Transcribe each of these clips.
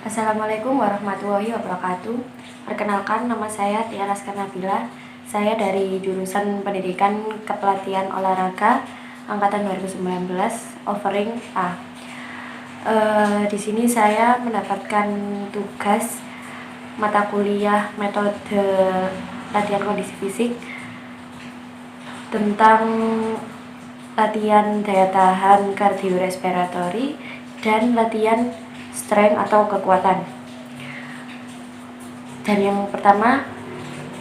Assalamualaikum warahmatullahi wabarakatuh. Perkenalkan, nama saya Tia Raska Nabila. Saya dari jurusan Pendidikan Kepelatihan Olahraga angkatan 2019, offering A. Di sini saya mendapatkan tugas mata kuliah metode latihan kondisi fisik tentang latihan daya tahan kardiorespiratory dan latihan strength atau kekuatan. Dan yang pertama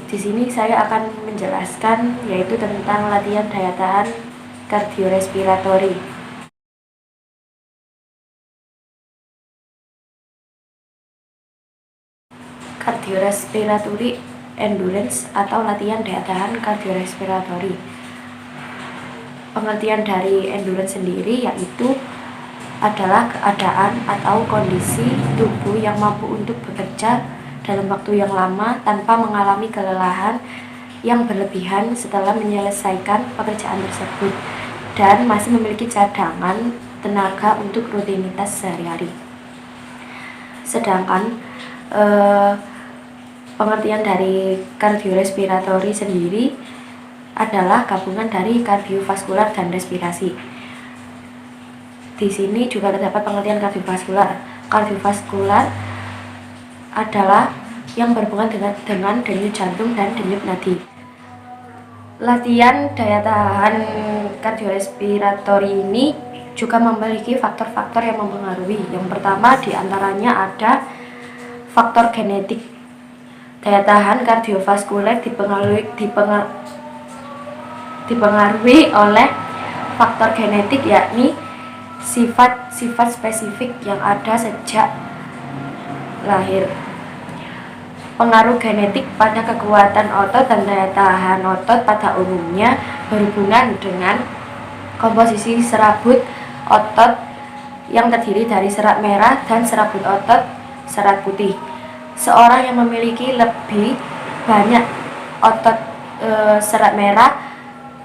di sini saya akan menjelaskan yaitu tentang latihan daya tahan kardiorespiratory. Cardiorespiratory endurance atau latihan daya tahan kardiorespiratory. Pengertian dari endurance sendiri yaitu adalah keadaan atau kondisi tubuh yang mampu untuk bekerja dalam waktu yang lama tanpa mengalami kelelahan yang berlebihan setelah menyelesaikan pekerjaan tersebut dan masih memiliki cadangan tenaga untuk rutinitas sehari-hari. Sedangkan pengertian dari kardiorespiratory sendiri adalah gabungan dari kardiovaskular dan respirasi. Di sini juga terdapat pengertian kardiovaskular. Kardiovaskular adalah yang berhubungan dengan denyut jantung dan denyut nadi. Latihan daya tahan kardiorespiratory ini juga memiliki faktor-faktor yang mempengaruhi. Yang pertama diantaranya ada faktor genetik. Daya tahan kardiovaskuler dipengaruhi oleh faktor genetik, yakni sifat-sifat spesifik yang ada sejak lahir. Pengaruh genetik pada kekuatan otot dan daya tahan otot pada umumnya berhubungan dengan komposisi serabut otot yang terdiri dari serat merah dan serabut otot serat putih. Seorang yang memiliki lebih banyak otot serat merah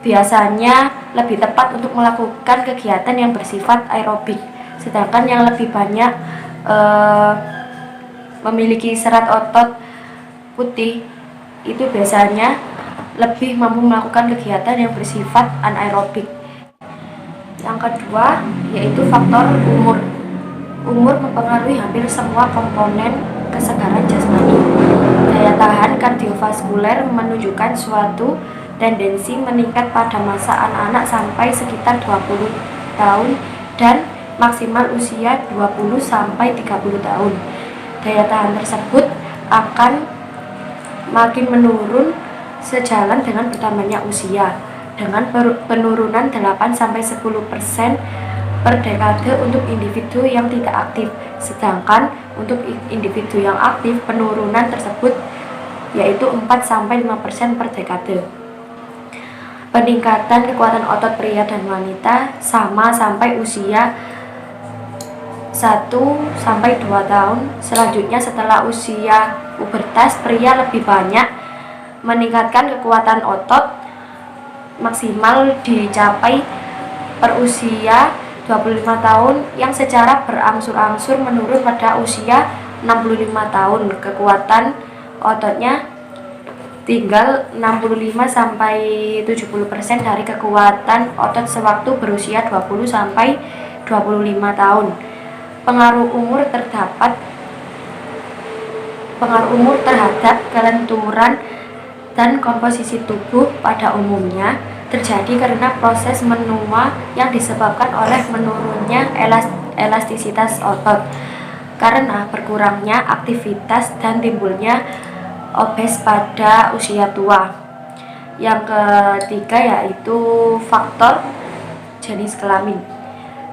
biasanya lebih tepat untuk melakukan kegiatan yang bersifat aerobik, sedangkan yang lebih banyak memiliki serat otot putih itu biasanya lebih mampu melakukan kegiatan yang bersifat anaerobik. Yang kedua yaitu faktor umur. Umur mempengaruhi hampir semua komponen kesegaran jasmani. Daya tahan kardiovaskuler menunjukkan suatu tendensi meningkat pada masa anak-anak sampai sekitar 20 tahun dan maksimal usia 20 sampai 30 tahun. Daya tahan tersebut akan makin menurun sejalan dengan bertambahnya usia, dengan penurunan 8-10% per dekade untuk individu yang tidak aktif, sedangkan untuk individu yang aktif penurunan tersebut yaitu 4-5% per dekade. Peningkatan kekuatan otot pria dan wanita sama sampai usia 1-2 tahun. Selanjutnya setelah usia pubertas, pria lebih banyak meningkatkan kekuatan otot maksimal dicapai per usia 25 tahun yang secara berangsur-angsur menurun pada usia 65 tahun. Kekuatan ototnya tinggal 65-70% dari kekuatan otot sewaktu berusia 20-25 tahun. Pengaruh umur terhadap kelenturan dan komposisi tubuh pada umumnya terjadi karena proses menua yang disebabkan oleh menurunnya elastisitas otot karena berkurangnya aktivitas dan timbulnya obes pada usia tua. Yang ketiga yaitu faktor jenis kelamin.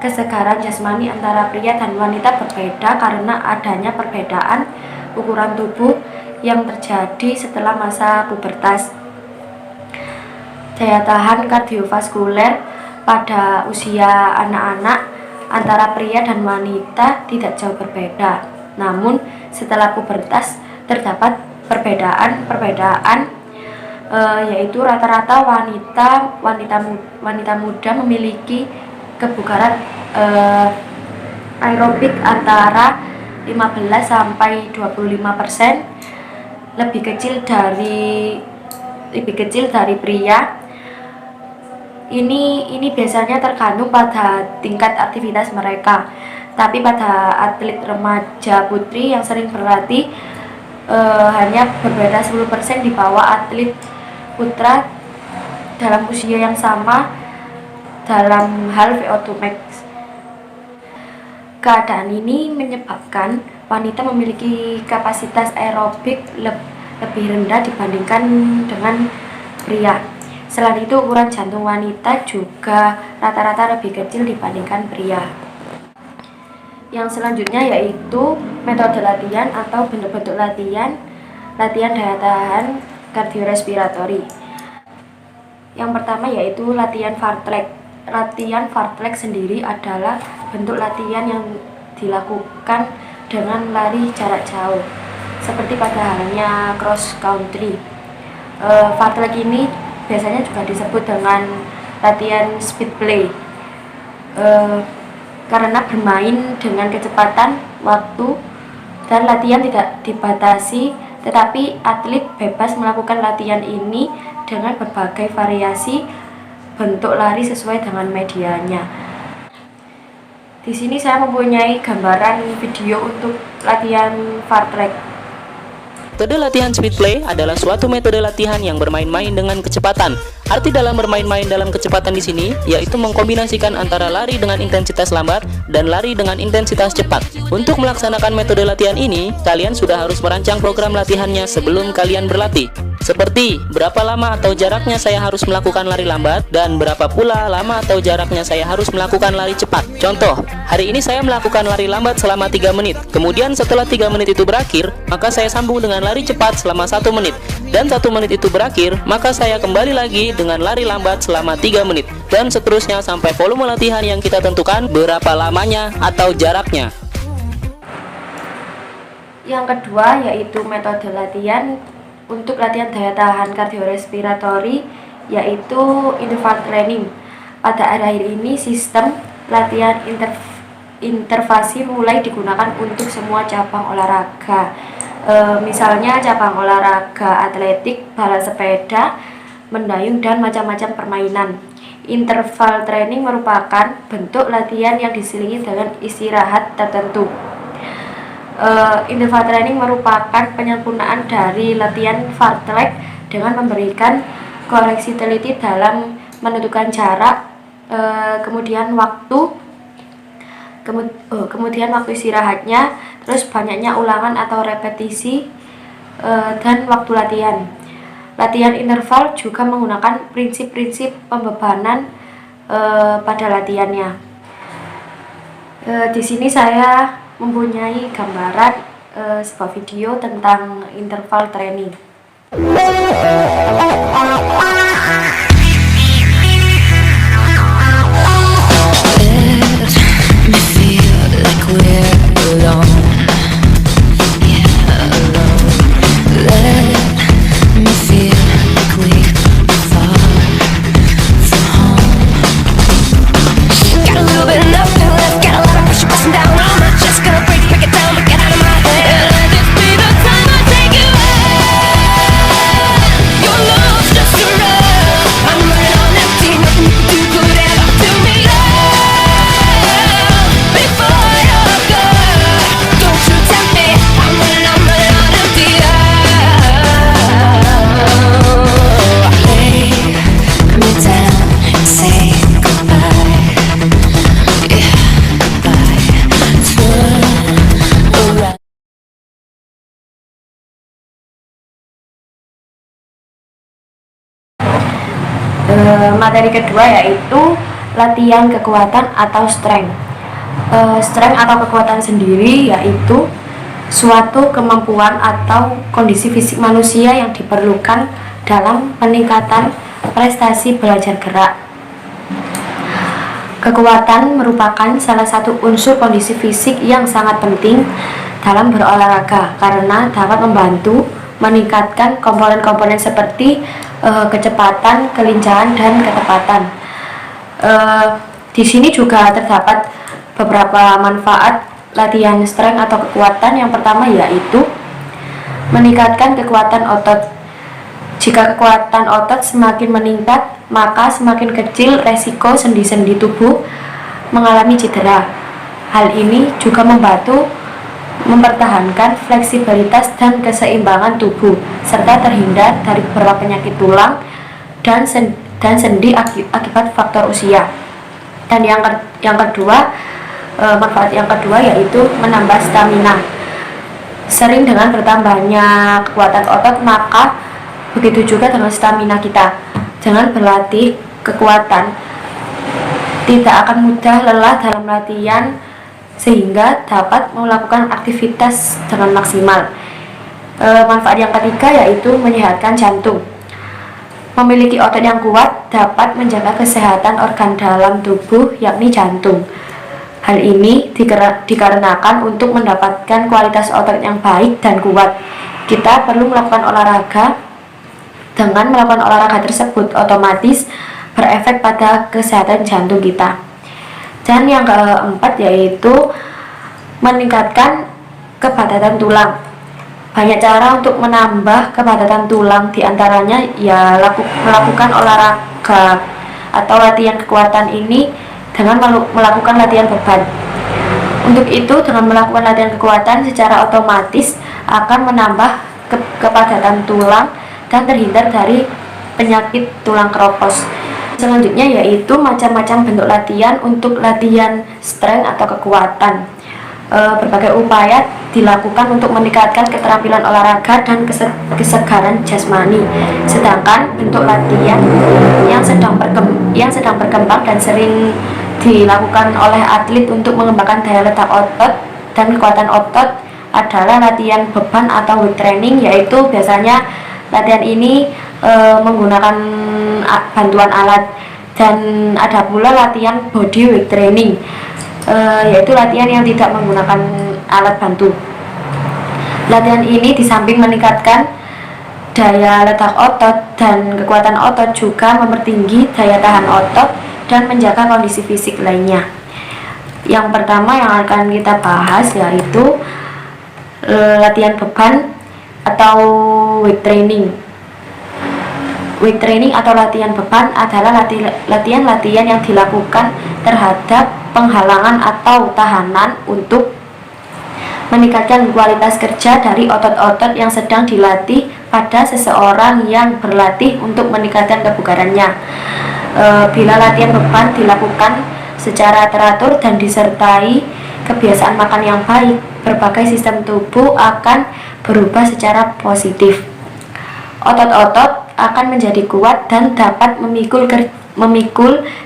Kesegaran jasmani antara pria dan wanita berbeda karena adanya perbedaan ukuran tubuh yang terjadi setelah masa pubertas. Daya tahan kardiovaskuler pada usia anak-anak antara pria dan wanita tidak jauh berbeda. Namun setelah pubertas terdapat perbedaan yaitu rata-rata wanita muda memiliki kebugaran aerobik antara 15 sampai 25%, lebih kecil dari pria. Ini biasanya tergantung pada tingkat aktivitas mereka. Tapi pada atlet remaja putri yang sering berlatih hanya berbeda 10% di bawah atlet putra dalam usia yang sama dalam hal VO2 max. Keadaan ini menyebabkan wanita memiliki kapasitas aerobik lebih rendah dibandingkan dengan pria. Selain itu, ukuran jantung wanita juga rata-rata lebih kecil dibandingkan pria. Yang selanjutnya yaitu metode latihan atau bentuk-bentuk latihan daya tahan kardiorespiratori. Yang pertama yaitu latihan fartlek. Latihan fartlek sendiri adalah bentuk latihan yang dilakukan dengan lari jarak jauh, seperti pada halnya cross country. Fartlek ini biasanya juga disebut dengan latihan speed play, karena bermain dengan kecepatan, waktu, dan latihan tidak dibatasi, tetapi atlet bebas melakukan latihan ini dengan berbagai variasi bentuk lari sesuai dengan medianya. Di sini saya mempunyai gambaran video untuk latihan fartlek. Metode latihan speed play adalah suatu metode latihan yang bermain-main dengan kecepatan. Arti dalam bermain-main dalam kecepatan di sini yaitu mengkombinasikan antara lari dengan intensitas lambat dan lari dengan intensitas cepat. Untuk melaksanakan metode latihan ini, kalian sudah harus merancang program latihannya sebelum kalian berlatih. Seperti berapa lama atau jaraknya saya harus melakukan lari lambat dan berapa pula lama atau jaraknya saya harus melakukan lari cepat. Contoh, hari ini saya melakukan lari lambat selama 3 menit. Kemudian setelah 3 menit itu berakhir, maka saya sambung dengan lari cepat selama 1 menit. Dan 1 menit itu berakhir, maka saya kembali lagi dengan lari lambat selama 3 menit. Dan seterusnya sampai volume latihan yang kita tentukan berapa lamanya atau jaraknya. Yang kedua yaitu metode latihan untuk latihan daya tahan kardiorespiratori, yaitu interval training. Pada akhir ini sistem latihan intervasi mulai digunakan untuk semua cabang olahraga. Misalnya cabang olahraga atletik, balap sepeda, mendayung, dan macam-macam permainan. Interval training merupakan bentuk latihan yang diselingi dengan istirahat tertentu. Interval training merupakan penyempurnaan dari latihan fartlek dengan memberikan koreksi teliti dalam menentukan jarak, kemudian waktu istirahatnya, terus banyaknya ulangan atau repetisi, dan waktu latihan. Latihan interval juga menggunakan prinsip-prinsip pembebanan pada latihannya. Di sini saya mempunyai gambaran sebuah video tentang interval training. Materi kedua yaitu latihan kekuatan atau strength. Strength atau kekuatan sendiri yaitu suatu kemampuan atau kondisi fisik manusia yang diperlukan dalam peningkatan prestasi belajar gerak. Kekuatan merupakan salah satu unsur kondisi fisik yang sangat penting dalam berolahraga karena dapat membantu meningkatkan komponen-komponen seperti kecepatan, kelincahan, dan ketepatan. Di sini juga terdapat beberapa manfaat latihan strength atau kekuatan. Yang pertama yaitu meningkatkan kekuatan otot. Jika kekuatan otot semakin meningkat, maka semakin kecil resiko sendi-sendi tubuh mengalami cedera. Hal ini juga membantu mempertahankan fleksibilitas dan keseimbangan tubuh, serta terhindar dari beberapa penyakit tulang dan sendi akibat faktor usia. Dan yang kedua, manfaat yang kedua yaitu menambah stamina. Sering dengan bertambahnya kekuatan otot, maka begitu juga dengan stamina kita. Jangan berlatih kekuatan, tidak akan mudah lelah dalam latihan sehingga dapat melakukan aktivitas dengan maksimal. Manfaat yang ketiga yaitu menyehatkan jantung. Memiliki otot yang kuat dapat menjaga kesehatan organ dalam tubuh, yakni jantung. Hal ini dikarenakan untuk mendapatkan kualitas otot yang baik dan kuat, kita perlu melakukan olahraga. Dengan melakukan olahraga tersebut otomatis berefek pada kesehatan jantung kita. Dan yang keempat yaitu meningkatkan kepadatan tulang. Banyak cara untuk menambah kepadatan tulang, diantaranya ya melakukan olahraga atau latihan kekuatan ini dengan melakukan latihan beban. Untuk itu, dengan melakukan latihan kekuatan secara otomatis akan menambah kepadatan tulang dan terhindar dari penyakit tulang keropos. Selanjutnya yaitu macam-macam bentuk latihan untuk latihan strength atau kekuatan. Berbagai upaya dilakukan untuk meningkatkan keterampilan olahraga dan kesegaran jasmani. Sedangkan bentuk latihan yang sedang berkembang dan sering dilakukan oleh atlet untuk mengembangkan daya letak otot dan kekuatan otot adalah latihan beban atau weight training, yaitu biasanya latihan ini menggunakan bantuan alat. Dan ada pula latihan body weight training, yaitu latihan yang tidak menggunakan alat bantu. Latihan ini di samping meningkatkan daya letak otot dan kekuatan otot, juga mempertinggi daya tahan otot dan menjaga kondisi fisik lainnya. Yang pertama yang akan kita bahas yaitu latihan beban atau weight training. Weight training atau latihan beban adalah latihan yang dilakukan terhadap penghalangan atau tahanan untuk meningkatkan kualitas kerja dari otot-otot yang sedang dilatih pada seseorang yang berlatih untuk meningkatkan kebugarannya. Bila latihan beban dilakukan secara teratur dan disertai kebiasaan makan yang baik, berbagai sistem tubuh akan berubah secara positif. Otot-otot akan menjadi kuat dan dapat memikul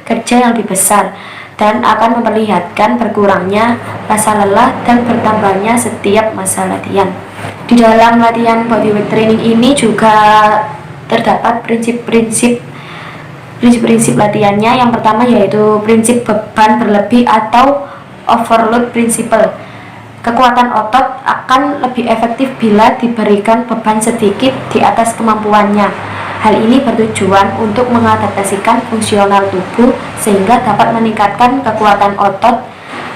kerja yang lebih besar, dan akan memperlihatkan berkurangnya rasa lelah dan bertambahnya setiap masa latihan. Di dalam latihan bodyweight training ini juga terdapat prinsip-prinsip latihannya. Yang pertama yaitu prinsip beban berlebih atau overload principle. Kekuatan otot akan lebih efektif bila diberikan beban sedikit di atas kemampuannya. Hal ini bertujuan untuk mengadaptasikan fungsional tubuh sehingga dapat meningkatkan kekuatan otot.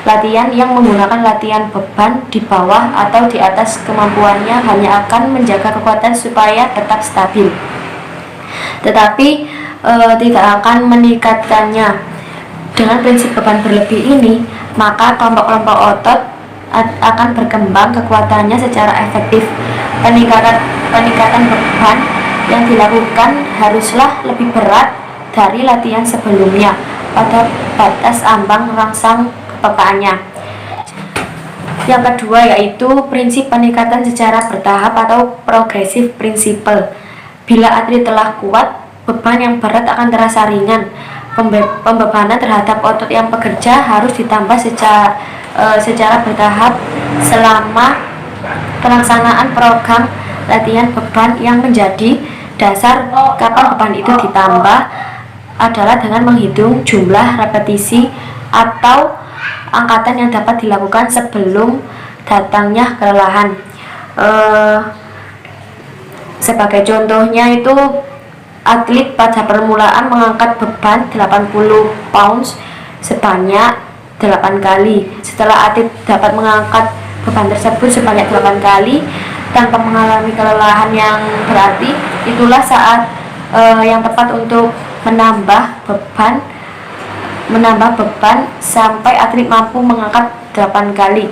Latihan yang menggunakan latihan beban di bawah atau di atas kemampuannya hanya akan menjaga kekuatan supaya tetap stabil, tetapi tidak akan meningkatkannya. Dengan prinsip beban berlebih ini, maka kelompok-kelompok otot akan berkembang kekuatannya secara efektif. Peningkatan beban yang dilakukan haruslah lebih berat dari latihan sebelumnya pada batas ambang rangsang kepekaannya. Yang kedua yaitu prinsip peningkatan secara bertahap atau progressive principle. Bila atlet telah kuat, beban yang berat akan terasa ringan. Pembebanan terhadap otot yang bekerja harus ditambah secara bertahap selama pelaksanaan program latihan beban. Yang menjadi dasar kapan beban itu ditambah adalah dengan menghitung jumlah repetisi atau angkatan yang dapat dilakukan sebelum datangnya kelelahan. Sebagai contohnya itu, atlet pada permulaan mengangkat beban 80 pounds sebanyak 8 kali. Setelah atlet dapat mengangkat beban tersebut sebanyak 8 kali tanpa mengalami kelelahan yang berarti, itulah saat yang tepat untuk menambah beban sampai atlet mampu mengangkat 8 kali.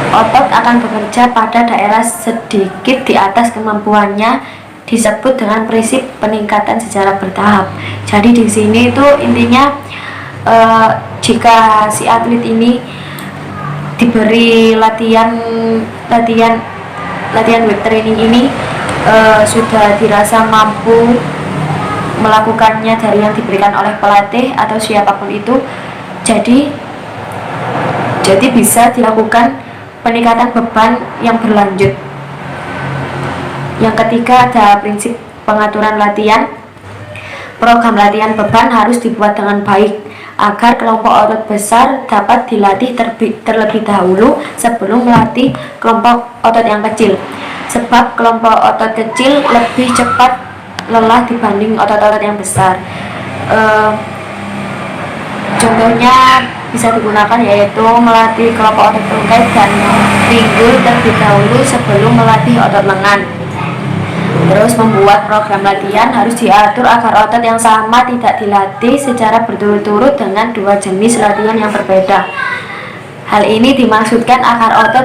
Otot akan bekerja pada daerah sedikit di atas kemampuannya, disebut dengan prinsip peningkatan secara bertahap. Jadi di sini itu intinya jika si atlet ini diberi latihan weight training ini sudah dirasa mampu melakukannya dari yang diberikan oleh pelatih atau siapapun itu, jadi bisa dilakukan peningkatan beban yang berlanjut. Yang ketiga ada prinsip pengaturan latihan. Program latihan beban harus dibuat dengan baik agar kelompok otot besar dapat dilatih terlebih dahulu sebelum melatih kelompok otot yang kecil. Sebab kelompok otot kecil lebih cepat lelah dibanding otot-otot yang besar. Contohnya bisa digunakan yaitu melatih kelompok otot tungkai dan pinggul terlebih dahulu sebelum melatih otot lengan. Terus membuat program latihan harus diatur agar otot yang sama tidak dilatih secara berturut-turut dengan dua jenis latihan yang berbeda. Hal ini dimaksudkan agar otot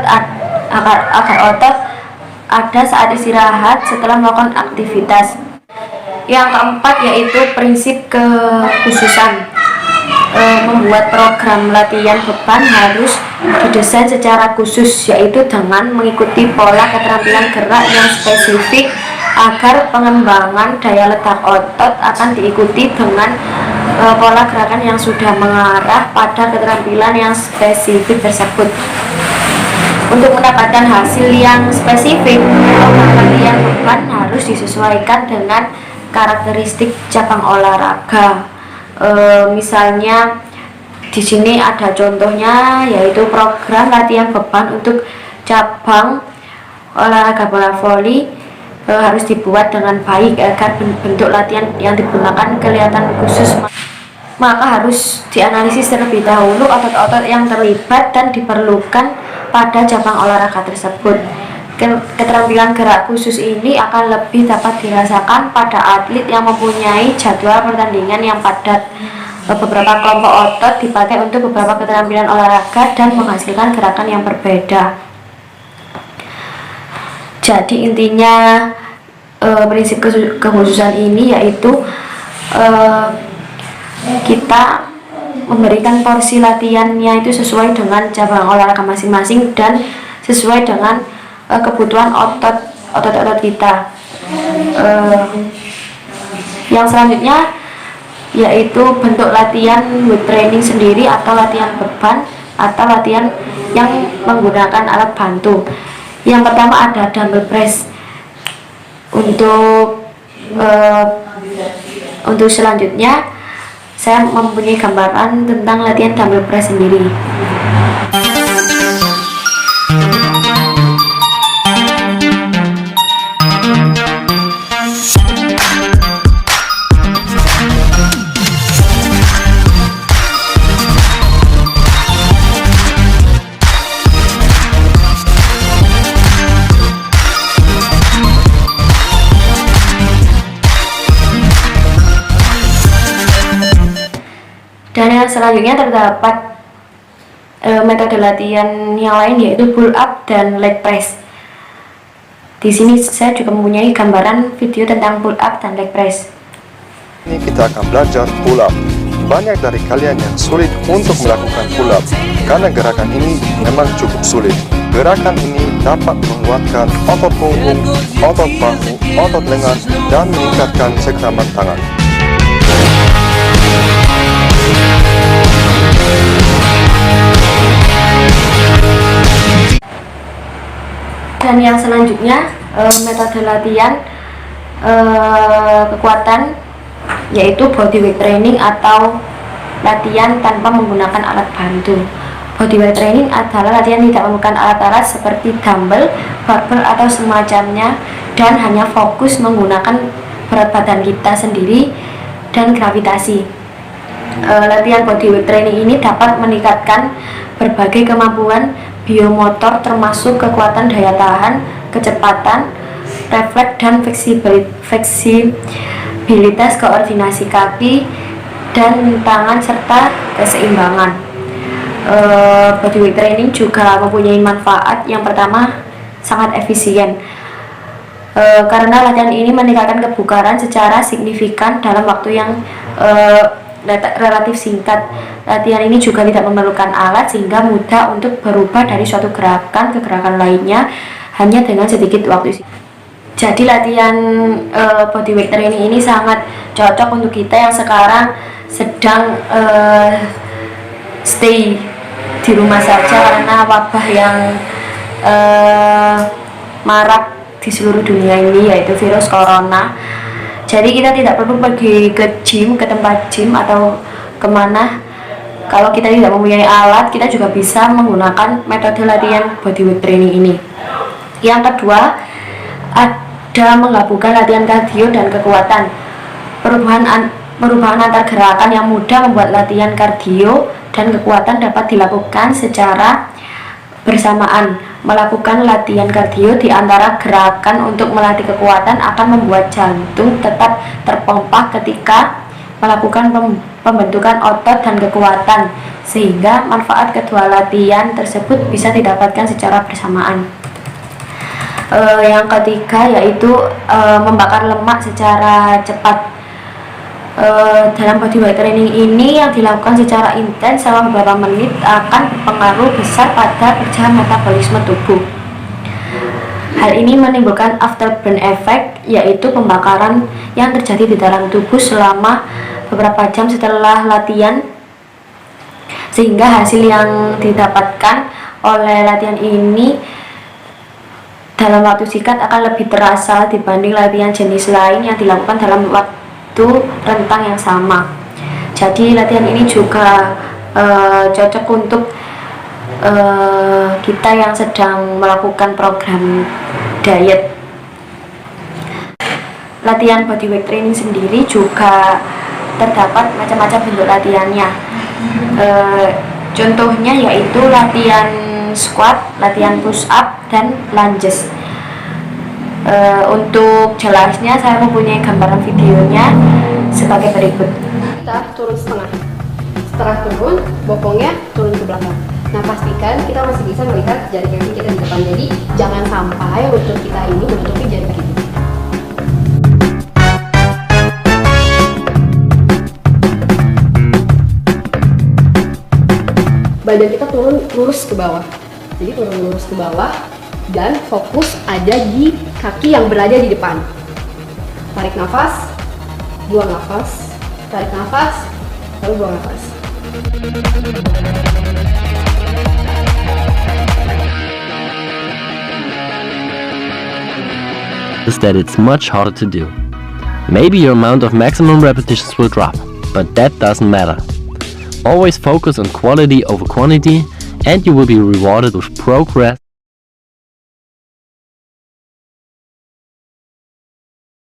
ada saat istirahat setelah melakukan aktivitas. Yang keempat yaitu prinsip kekhususan. Membuat program latihan beban harus didesain secara khusus, yaitu dengan mengikuti pola keterampilan gerak yang spesifik agar pengembangan daya letak otot akan diikuti dengan pola gerakan yang sudah mengarah pada keterampilan yang spesifik tersebut. Untuk mendapatkan hasil yang spesifik, program latihan beban harus disesuaikan dengan karakteristik cabang olahraga. Misalnya di sini ada contohnya yaitu program latihan beban untuk cabang olahraga bola voli harus dibuat dengan baik agar bentuk latihan yang digunakan kelihatan khusus. Maka harus dianalisis terlebih dahulu otot-otot yang terlibat dan diperlukan pada cabang olahraga tersebut. Keterampilan gerak khusus ini akan lebih dapat dirasakan pada atlet yang mempunyai jadwal pertandingan yang padat. Beberapa kelompok otot dipakai untuk beberapa keterampilan olahraga dan menghasilkan gerakan yang berbeda. Jadi intinya prinsip kekhususan ini yaitu kita memberikan porsi latihannya itu sesuai dengan cabang olahraga masing-masing dan sesuai dengan kebutuhan otot-otot kita. Yang selanjutnya yaitu bentuk latihan weight training sendiri atau latihan beban atau latihan yang menggunakan alat bantu. Yang pertama ada dumbbell press. Untuk selanjutnya saya mempunyai gambaran tentang latihan dumbbell press sendiri. Dan yang selanjutnya terdapat metode latihan yang lain yaitu pull up dan leg press. Di sini saya juga mempunyai gambaran video tentang pull up dan leg press. Ini kita akan belajar pull up. Banyak dari kalian yang sulit untuk melakukan pull up karena gerakan ini memang cukup sulit. Gerakan ini dapat menguatkan otot punggung, otot bahu, otot lengan, dan meningkatkan cengkraman tangan. Dan yang selanjutnya metode latihan kekuatan yaitu body weight training atau latihan tanpa menggunakan alat bantu. Body weight training adalah latihan tidak menggunakan alat-alat seperti dumbbell, barbel atau semacamnya dan hanya fokus menggunakan berat badan kita sendiri dan gravitasi. Latihan bodyweight training ini dapat meningkatkan berbagai kemampuan biomotor termasuk kekuatan daya tahan, kecepatan, refleks dan fleksibilitas, koordinasi kaki dan tangan serta keseimbangan. Bodyweight training juga mempunyai manfaat. Yang pertama, sangat efisien. Karena latihan ini meningkatkan kebugaran secara signifikan dalam waktu yang relatif singkat. Latihan ini juga tidak memerlukan alat sehingga mudah untuk berubah dari suatu gerakan ke gerakan lainnya hanya dengan sedikit waktu. Jadi latihan bodyweight training ini sangat cocok untuk kita yang sekarang sedang stay di rumah saja karena wabah yang marak di seluruh dunia ini, yaitu virus corona. Jadi kita tidak perlu pergi ke gym, ke tempat gym atau kemana. Kalau kita tidak mempunyai alat, kita juga bisa menggunakan metode latihan bodyweight training ini. Yang kedua, ada menggabungkan latihan kardio dan kekuatan. Perubahan antar gerakan yang mudah membuat latihan kardio dan kekuatan dapat dilakukan secara bersamaan. Melakukan latihan kardio di antara gerakan untuk melatih kekuatan akan membuat jantung tetap terpompa ketika melakukan pembentukan otot dan kekuatan, sehingga manfaat kedua latihan tersebut bisa didapatkan secara bersamaan. Yang ketiga yaitu membakar lemak secara cepat. Dalam bodyweight training ini yang dilakukan secara intens selama beberapa menit akan berpengaruh besar pada kerja metabolisme tubuh. Hal ini menimbulkan afterburn effect, yaitu pembakaran yang terjadi di dalam tubuh selama beberapa jam setelah latihan, sehingga hasil yang didapatkan oleh latihan ini dalam waktu singkat akan lebih terasa dibanding latihan jenis lain yang dilakukan dalam waktu rentang yang sama. Jadi latihan ini juga cocok untuk kita yang sedang melakukan program diet. Latihan bodyweight training sendiri juga terdapat macam-macam bentuk latihannya. Contohnya yaitu latihan squat, latihan push up, dan lunges. Untuk jelasnya saya mempunyai gambaran videonya sebagai berikut. Kita turun setengah. Setelah turun, bokongnya turun ke belakang. Nah, pastikan kita masih bisa melihat jari kaki kita di depan. Jadi jangan sampai lutut kita ini menutupi jari kaki kita. Badan kita turun lurus ke bawah. Jadi turun lurus ke bawah dan fokus ada di kaki yang berada di depan. Tarik nafas, buang nafas, tarik nafas, lalu buang nafas. Is that it's much harder to do. Maybe your amount of maximum repetitions will drop, but that doesn't matter. Always focus on quality over quantity and you will be rewarded with progress.